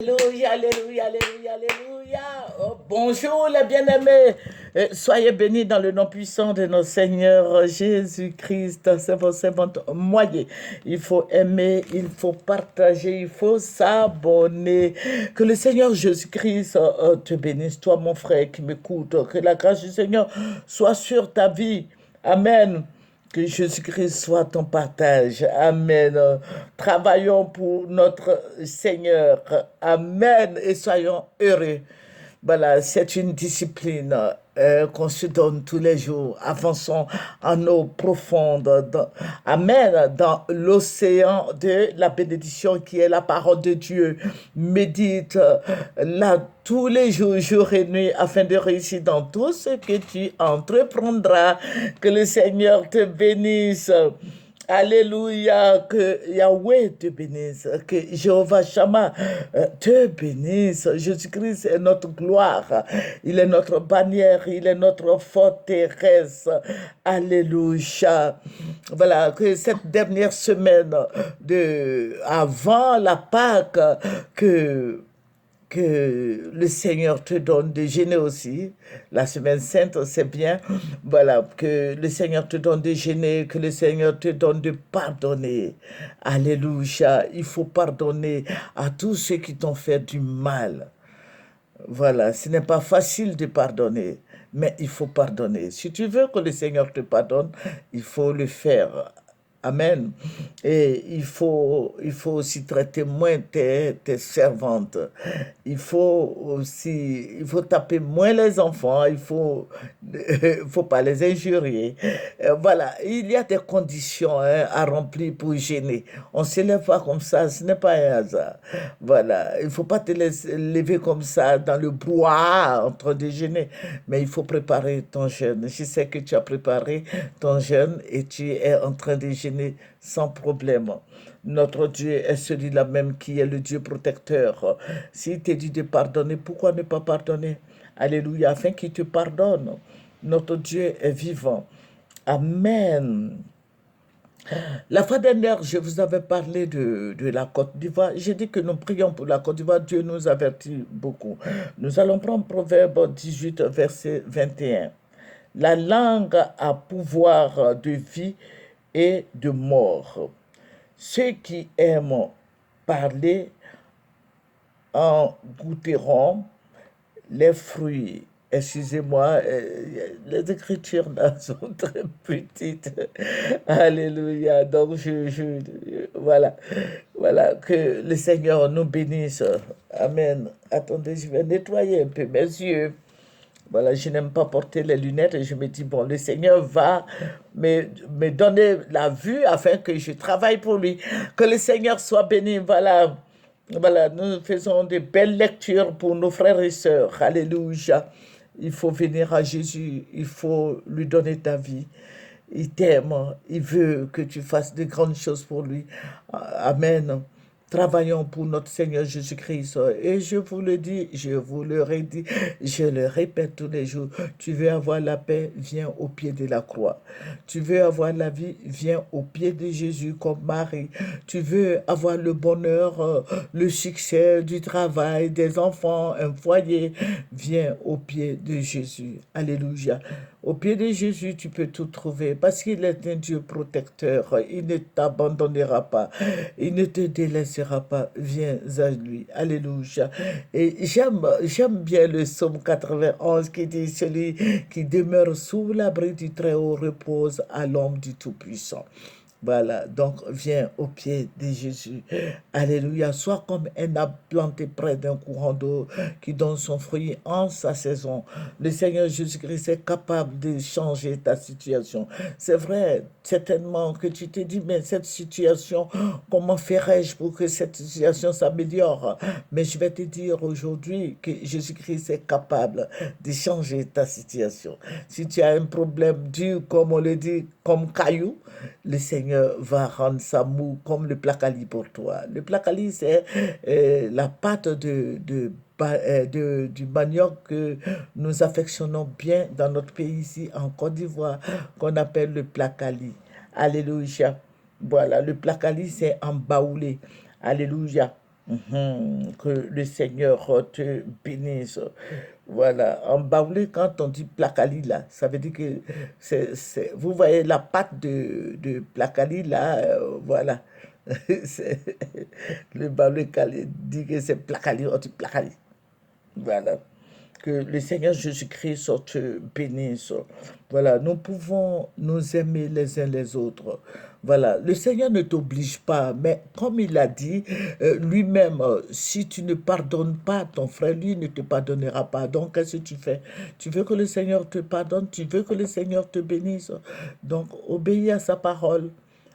Alléluia, alléluia, alléluia, alléluia. Oh, bonjour les bien-aimés. Soyez bénis dans le nom puissant de notre Seigneur Jésus-Christ. C'est votre moyen. Il faut aimer, il faut partager, il faut s'abonner. Que le Seigneur Jésus-Christ te bénisse, toi mon frère qui m'écoute. Que la grâce du Seigneur soit sur ta vie. Amen. Que Jésus-Christ soit ton partage. Amen. Travaillons pour notre Seigneur. Amen. Et soyons heureux. Voilà, c'est une discipline qu'on se donne tous les jours. Avançons en eau profonde. Amen. Dans l'océan de la bénédiction qui est la parole de Dieu. Médite là tous les jours, jour et nuit, afin de réussir dans tout ce que tu entreprendras. Que le Seigneur te bénisse. Alléluia, que Yahweh te bénisse, que Jéhovah Shammah te bénisse. Jésus-Christ est notre gloire, il est notre bannière, il est notre forteresse. Alléluia. Voilà, que cette dernière semaine avant la Pâque, que le Seigneur te donne de jeûner aussi. La semaine sainte, c'est bien. Voilà, que le Seigneur te donne de jeûner, que le Seigneur te donne de pardonner. Alléluia. Il faut pardonner à tous ceux qui t'ont fait du mal. Voilà, ce n'est pas facile de pardonner, mais il faut pardonner. Si tu veux que le Seigneur te pardonne, il faut le faire. Amen. Et il faut aussi traiter moins tes servantes. Il faut taper moins les enfants. Il faut pas les injurier. Voilà, il y a des conditions à remplir pour gêner. On ne se lève pas comme ça, ce n'est pas un hasard. Voilà, il ne faut pas te lever comme ça dans le brouhaha en train de gêner, mais il faut préparer ton jeûne. Je sais que tu as préparé ton jeûne et tu es en train de jeûner sans problème. Notre Dieu est celui-là même qui est le Dieu protecteur. S'il te dit de pardonner, pourquoi ne pas pardonner? Alléluia, afin qu'il te pardonne. Notre Dieu est vivant. Amen. La fois dernière, je vous avais parlé de la Côte d'Ivoire. J'ai dit que nous prions pour la Côte d'Ivoire. Dieu nous avertit beaucoup. Nous allons prendre Proverbe 18, verset 21. La langue a pouvoir de vie et de mort. Ceux qui aiment parler en goûteront les fruits. Excusez-moi, les écritures là sont très petites. Alléluia. Donc, voilà. Voilà, que le Seigneur nous bénisse. Amen. Attendez, je vais nettoyer un peu mes yeux. Voilà, je n'aime pas porter les lunettes et je me dis, bon, le Seigneur va me donner la vue afin que je travaille pour lui. Que le Seigneur soit béni. Voilà. Voilà, nous faisons de belles lectures pour nos frères et sœurs. Alléluia. Il faut venir à Jésus, il faut lui donner ta vie. Il t'aime, il veut que tu fasses de grandes choses pour lui. Amen. Travaillons pour notre Seigneur Jésus-Christ. Et je vous le dis, je vous le redis, je le répète tous les jours. Tu veux avoir la paix, viens au pied de la croix. Tu veux avoir la vie, viens au pied de Jésus comme Marie. Tu veux avoir le bonheur, le succès du travail, des enfants, un foyer, viens au pied de Jésus. Alléluia. Au pied de Jésus, tu peux tout trouver parce qu'il est un Dieu protecteur. Il ne t'abandonnera pas. Il ne te délaissera pas. Viens à lui. Alléluia. Et j'aime bien le psaume 91 qui dit: celui qui demeure sous l'abri du Très-Haut repose à l'ombre du Tout-Puissant. Voilà, donc viens au pied de Jésus. Alléluia. Sois comme un arbre planté près d'un courant d'eau qui donne son fruit en sa saison. Le Seigneur Jésus-Christ est capable de changer ta situation. C'est vrai, certainement que tu te dis, mais cette situation, comment ferais-je pour que cette situation s'améliore? Mais je vais te dire aujourd'hui que Jésus-Christ est capable de changer ta situation. Si tu as un problème dur, comme on le dit, comme caillou, le Seigneur va rendre ça mou comme le placali pour toi. Le placali, c'est la pâte du manioc que nous affectionnons bien dans notre pays ici, en Côte d'Ivoire, qu'on appelle le placali. Alléluia. Voilà, le placali, c'est en baoulé. Alléluia. Que le Seigneur te bénisse. Voilà. En baoulé, quand on dit placali, là, ça veut dire que vous voyez la pâte de placali, là, voilà. C'est- Le baoulé dit que c'est placali, on dit placali. Voilà. Que le Seigneur Jésus-Christ te bénisse. Voilà, nous pouvons nous aimer les uns les autres. Voilà, le Seigneur ne t'oblige pas, mais comme il a dit lui-même, si tu ne pardonnes pas ton frère, lui ne te pardonnera pas. Donc, qu'est-ce que tu fais? Tu veux que le Seigneur te pardonne, tu veux que le Seigneur te bénisse. Donc, obéis à sa parole.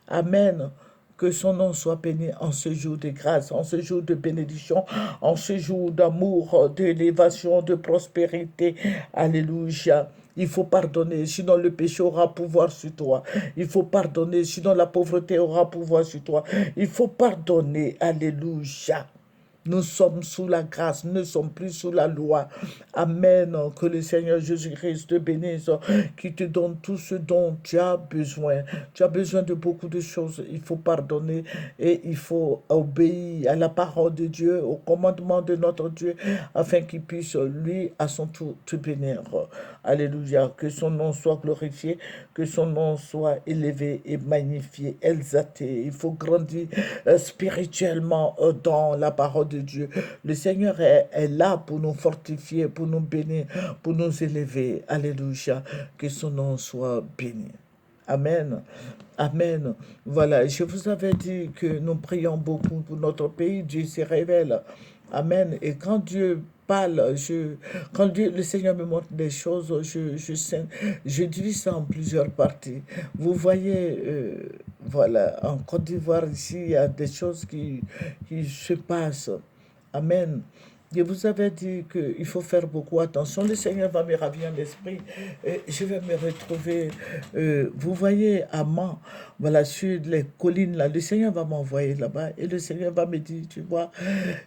Amen. Que son nom soit béni en ce jour de grâce, en ce jour de bénédiction, en ce jour d'amour, d'élévation, de prospérité. Alléluia. Il faut pardonner, sinon le péché aura pouvoir sur toi. Il faut pardonner, sinon la pauvreté aura pouvoir sur toi. Il faut pardonner. Alléluia. Nous sommes sous la grâce, nous ne sommes plus sous la loi. Amen. Que le Seigneur Jésus-Christ te bénisse, qui te donne tout ce dont tu as besoin. Tu as besoin de beaucoup de choses. Il faut pardonner et il faut obéir à la parole de Dieu, au commandement de notre Dieu, afin qu'il puisse, lui, à son tour, te bénir. Alléluia. Que son nom soit glorifié, que son nom soit élevé et magnifié, exalté. Il faut grandir spirituellement dans la parole de Dieu. Le Seigneur est là pour nous fortifier, pour nous bénir, pour nous élever. Alléluia. Que son nom soit béni. Amen. Amen. Voilà, je vous avais dit que nous prions beaucoup pour notre pays. Dieu se révèle. Amen. Et quand Dieu parle, quand le Seigneur me montre des choses, je divise ça en plusieurs parties. Vous voyez, voilà, en Côte d'Ivoire, ici, il y a des choses qui se passent. Amen. Je vous avais dit qu'il faut faire beaucoup attention. Le Seigneur va me ravir l'esprit. Je vais me retrouver. Vous voyez, à Mans, voilà, sur les collines là, le Seigneur va m'envoyer là-bas et le Seigneur va me dire, tu vois,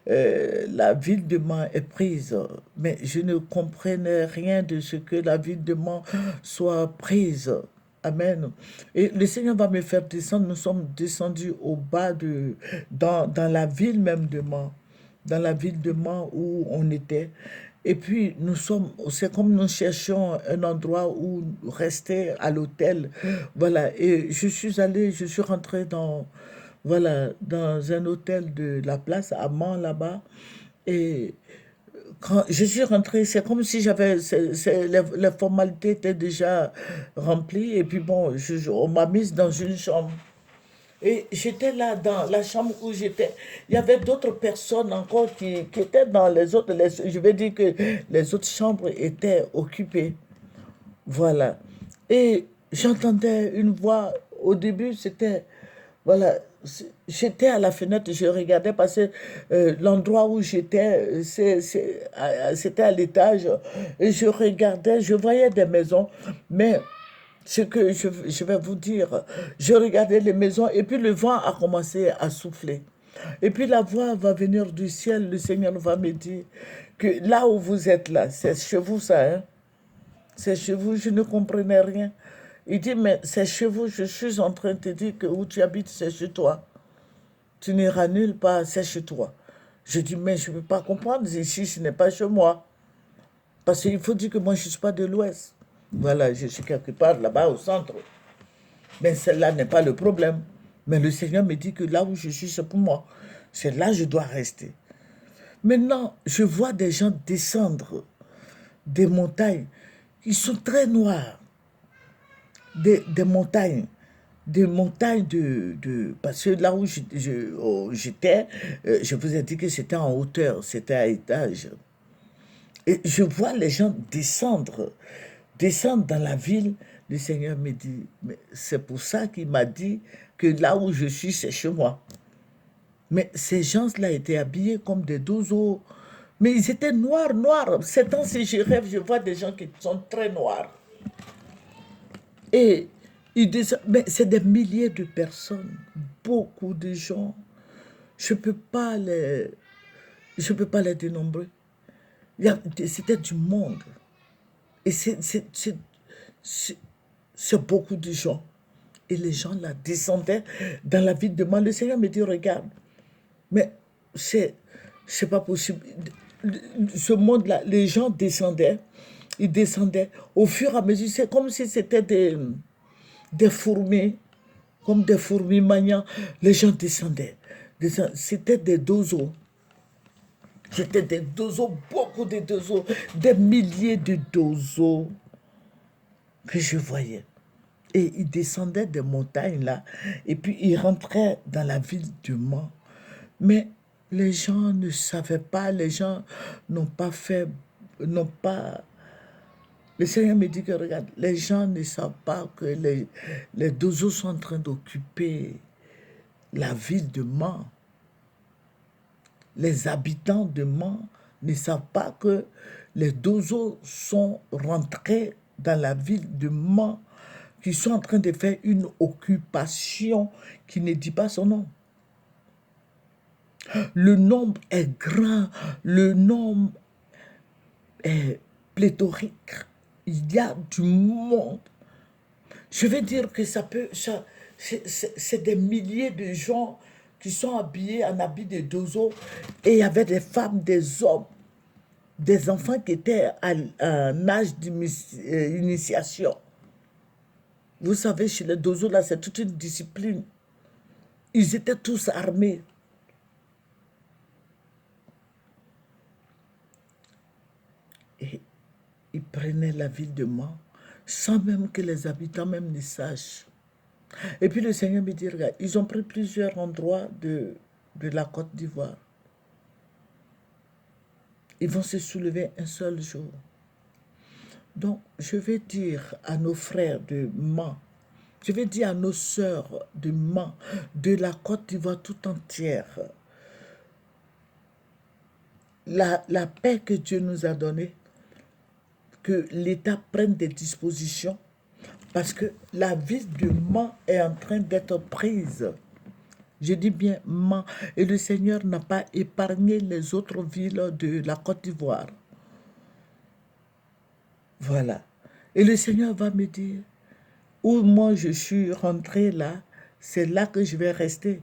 la ville de Mans est prise. Mais je ne comprenais rien de ce que la ville de Mans soit prise. Amen. Et le Seigneur va me faire descendre. Nous sommes descendus au bas dans la ville même de Mans, dans la ville de Mans où on était. Et puis, c'est comme nous cherchions un endroit où rester à l'hôtel. Voilà. Et je suis rentré voilà, dans un hôtel de la place à Mans là-bas. Et quand je suis rentré, c'est comme si les formalités étaient déjà remplies. Et puis bon, on m'a mise dans une chambre. Et j'étais là dans la chambre où j'étais. Il y avait d'autres personnes encore qui étaient dans les autres. Je vais dire que les autres chambres étaient occupées. Voilà. Et j'entendais une voix. Au début, c'était. Voilà. J'étais à la fenêtre, je regardais passer l'endroit où j'étais, c'était à l'étage, et je regardais, je voyais des maisons, mais ce que je vais vous dire, je regardais les maisons et puis le vent a commencé à souffler. Et puis la voix va venir du ciel, le Seigneur va me dire que là où vous êtes là, c'est chez vous ça, hein? C'est chez vous, je ne comprenais rien. Il dit, mais c'est chez vous, je suis en train de te dire que où tu habites, c'est chez toi. Tu n'iras nulle part, c'est chez toi. Je dis, mais je ne peux pas comprendre, ici, ce n'est pas chez moi. Parce qu'il faut dire que moi, je ne suis pas de l'Ouest. Voilà, je suis quelque part là-bas au centre. Mais celle-là n'est pas le problème. Mais le Seigneur me dit que là où je suis, c'est pour moi. C'est là que je dois rester. Maintenant, je vois des gens descendre des montagnes qui sont très noires. Des montagnes parce que là où j'étais, je vous ai dit que c'était en hauteur, c'était à étage. Et je vois les gens descendre dans la ville. Le Seigneur me dit, mais c'est pour ça qu'il m'a dit que là où je suis, c'est chez moi. Mais ces gens-là étaient habillés comme des douzeaux. Mais ils étaient noirs, noirs. Ces temps-ci, je rêve, je vois des gens qui sont très noirs. Et mais c'est des milliers de personnes, beaucoup de gens. Je ne peux pas je peux pas les dénombrer. C'était du monde. Et c'est- c'est beaucoup de gens. Et les gens là descendaient dans la ville de moi. Le Seigneur me dit, regarde, mais c'est pas possible. Ce monde-là, les gens descendaient, ils descendaient au fur et à mesure, c'est comme si c'était des fourmis, comme des fourmis maniant, les gens descendaient. C'était des dozos. C'était des dozos, beaucoup de dozos, des milliers de dozos que je voyais. Et ils descendaient des montagnes là, et puis ils rentraient dans la ville de Mans. Mais les gens ne savaient pas, les gens n'ont pas fait, n'ont pas... Le Seigneur me dit que regarde, les gens ne savent pas que les dozos sont en train d'occuper la ville de Mans. Les habitants de Mans ne savent pas que les dozos sont rentrés dans la ville de Mans, qui sont en train de faire une occupation qui ne dit pas son nom. Le nombre est grand, le nombre est pléthorique. Il y a du monde. Je vais dire que c'est des milliers de gens qui sont habillés en habits de dozo, et il y avait des femmes, des hommes, des enfants qui étaient à un âge d'initiation. Vous savez, chez les dozos, là, c'est toute une discipline. Ils étaient tous armés. Et ils prenaient la ville de Mans sans même que les habitants même ne sachent. Et puis le Seigneur me dit, regarde, ils ont pris plusieurs endroits de la Côte d'Ivoire. Ils vont se soulever un seul jour. Donc, je vais dire à nos frères de Mans, je vais dire à nos sœurs de Mans, de la Côte d'Ivoire tout entière, la paix que Dieu nous a donnée, que l'État prenne des dispositions, parce que la ville de Mans est en train d'être prise. Je dis bien Mans. Et le Seigneur n'a pas épargné les autres villes de la Côte d'Ivoire. Voilà. Et le Seigneur va me dire, où moi je suis rentré là, c'est là que je vais rester,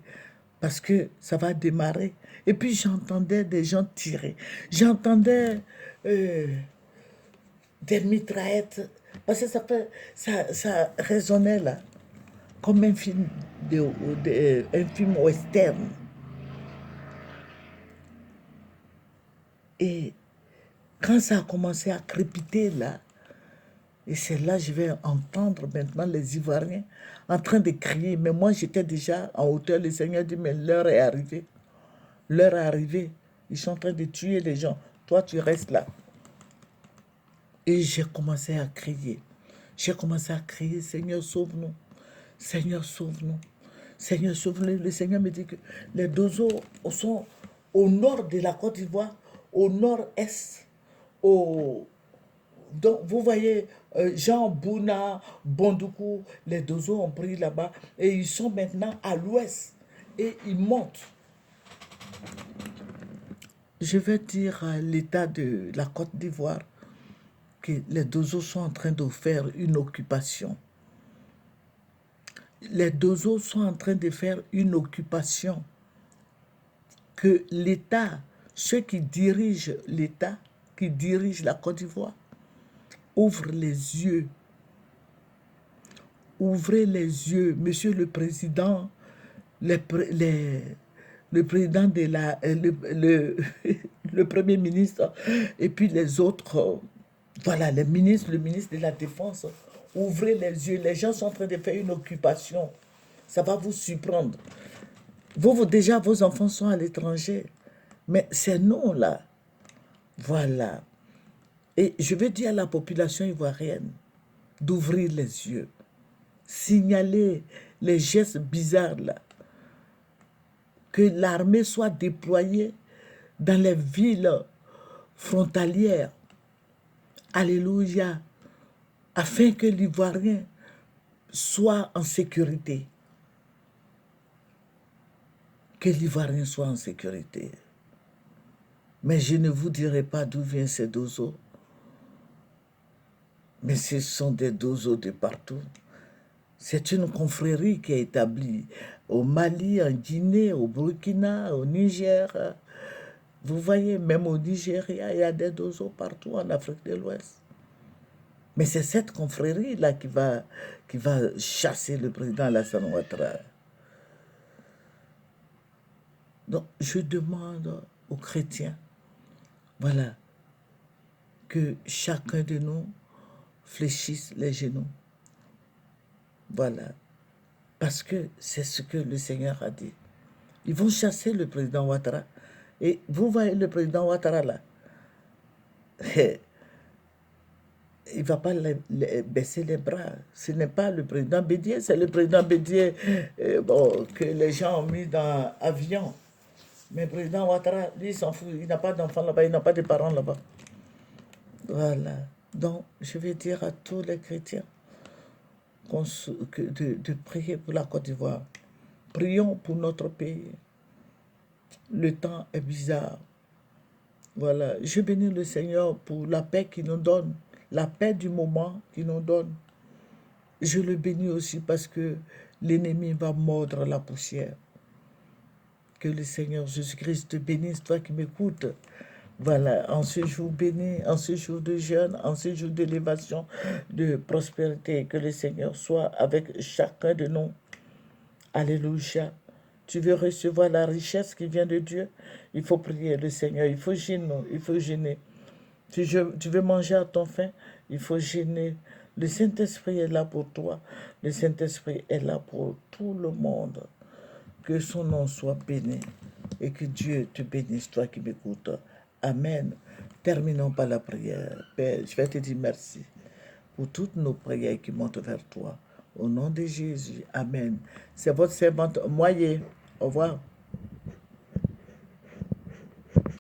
parce que ça va démarrer. Et puis j'entendais des gens tirer. J'entendais des mitraillettes, parce que ça résonnait là, comme un film, un film western. Et quand ça a commencé à crépiter là, et c'est là que je vais entendre maintenant les Ivoiriens en train de crier. Mais moi, j'étais déjà en hauteur. Le Seigneur dit, mais l'heure est arrivée. L'heure est arrivée. Ils sont en train de tuer les gens. Toi, tu restes là. Et j'ai commencé à crier. J'ai commencé à crier, Seigneur, sauve-nous. Seigneur, sauve-nous. Seigneur, sauve-nous. Le Seigneur me dit que les dozos sont au nord de la Côte d'Ivoire, au nord-est, donc, vous voyez, Jean Bouna, Bondoukou, les dozos ont pris là-bas et ils sont maintenant à l'ouest et ils montent. Je vais dire à l'État de la Côte d'Ivoire que les dozos sont en train de faire une occupation. Les dozos sont en train de faire une occupation. Que l'État, ceux qui dirigent l'État, qui dirigent la Côte d'Ivoire, ouvrent les yeux. Ouvrez les yeux, Monsieur le Président, le président de le Premier ministre, et puis les autres, voilà, le ministre de la Défense. Ouvrez les yeux, les gens sont en train de faire une occupation. Ça va vous surprendre. Déjà, vos enfants sont à l'étranger, mais c'est nous là. Voilà. Et je veux dire à la population ivoirienne d'ouvrir les yeux. Signaler les gestes bizarres là, que l'armée soit déployée dans les villes frontalières, alléluia, afin que l'Ivoirien soit en sécurité. Que l'Ivoirien soit en sécurité. Mais je ne vous dirai pas d'où viennent ces dozos, mais ce sont des dozos de partout. C'est une confrérie qui est établie au Mali, en Guinée, au Burkina, au Niger, Vous voyez, même au Nigeria, il y a des dozos partout en Afrique de l'Ouest. Mais c'est cette confrérie-là qui va chasser le président Alassane Ouattara. Donc, je demande aux chrétiens, voilà, que chacun de nous fléchisse les genoux. Voilà. Parce que c'est ce que le Seigneur a dit. Ils vont chasser le président Ouattara. Et vous voyez le président Ouattara là. Il ne va pas baisser les bras. Ce n'est pas le président Bédier, c'est le président Bédier bon, que les gens ont mis dans l'avion. Mais le président Ouattara, lui, il s'en fout. Il n'a pas d'enfants là-bas, il n'a pas de parents là-bas. Voilà. Donc, je vais dire à tous les chrétiens de prier pour la Côte d'Ivoire. Prions pour notre pays. Le temps est bizarre. Voilà. Je bénis le Seigneur pour la paix qu'il nous donne, la paix du moment qu'il nous donne. Je le bénis aussi parce que l'ennemi va mordre la poussière. Que le Seigneur Jésus-Christ te bénisse, toi qui m'écoutes. Voilà, en ce jour béni, en ce jour de jeûne, en ce jour d'élévation, de prospérité, que le Seigneur soit avec chacun de nous. Alléluia. Tu veux recevoir la richesse qui vient de Dieu, il faut prier le Seigneur, il faut gêner, il faut gêner. Tu veux manger à ton faim, il faut gêner. Le Saint-Esprit est là pour toi, le Saint-Esprit est là pour tout le monde. Que son nom soit béni et que Dieu te bénisse, toi qui m'écoutes. Amen. Terminons par la prière. Père, je vais te dire merci pour toutes nos prières qui montent vers toi. Au nom de Jésus. Amen. C'est votre servante Moyer. Au revoir.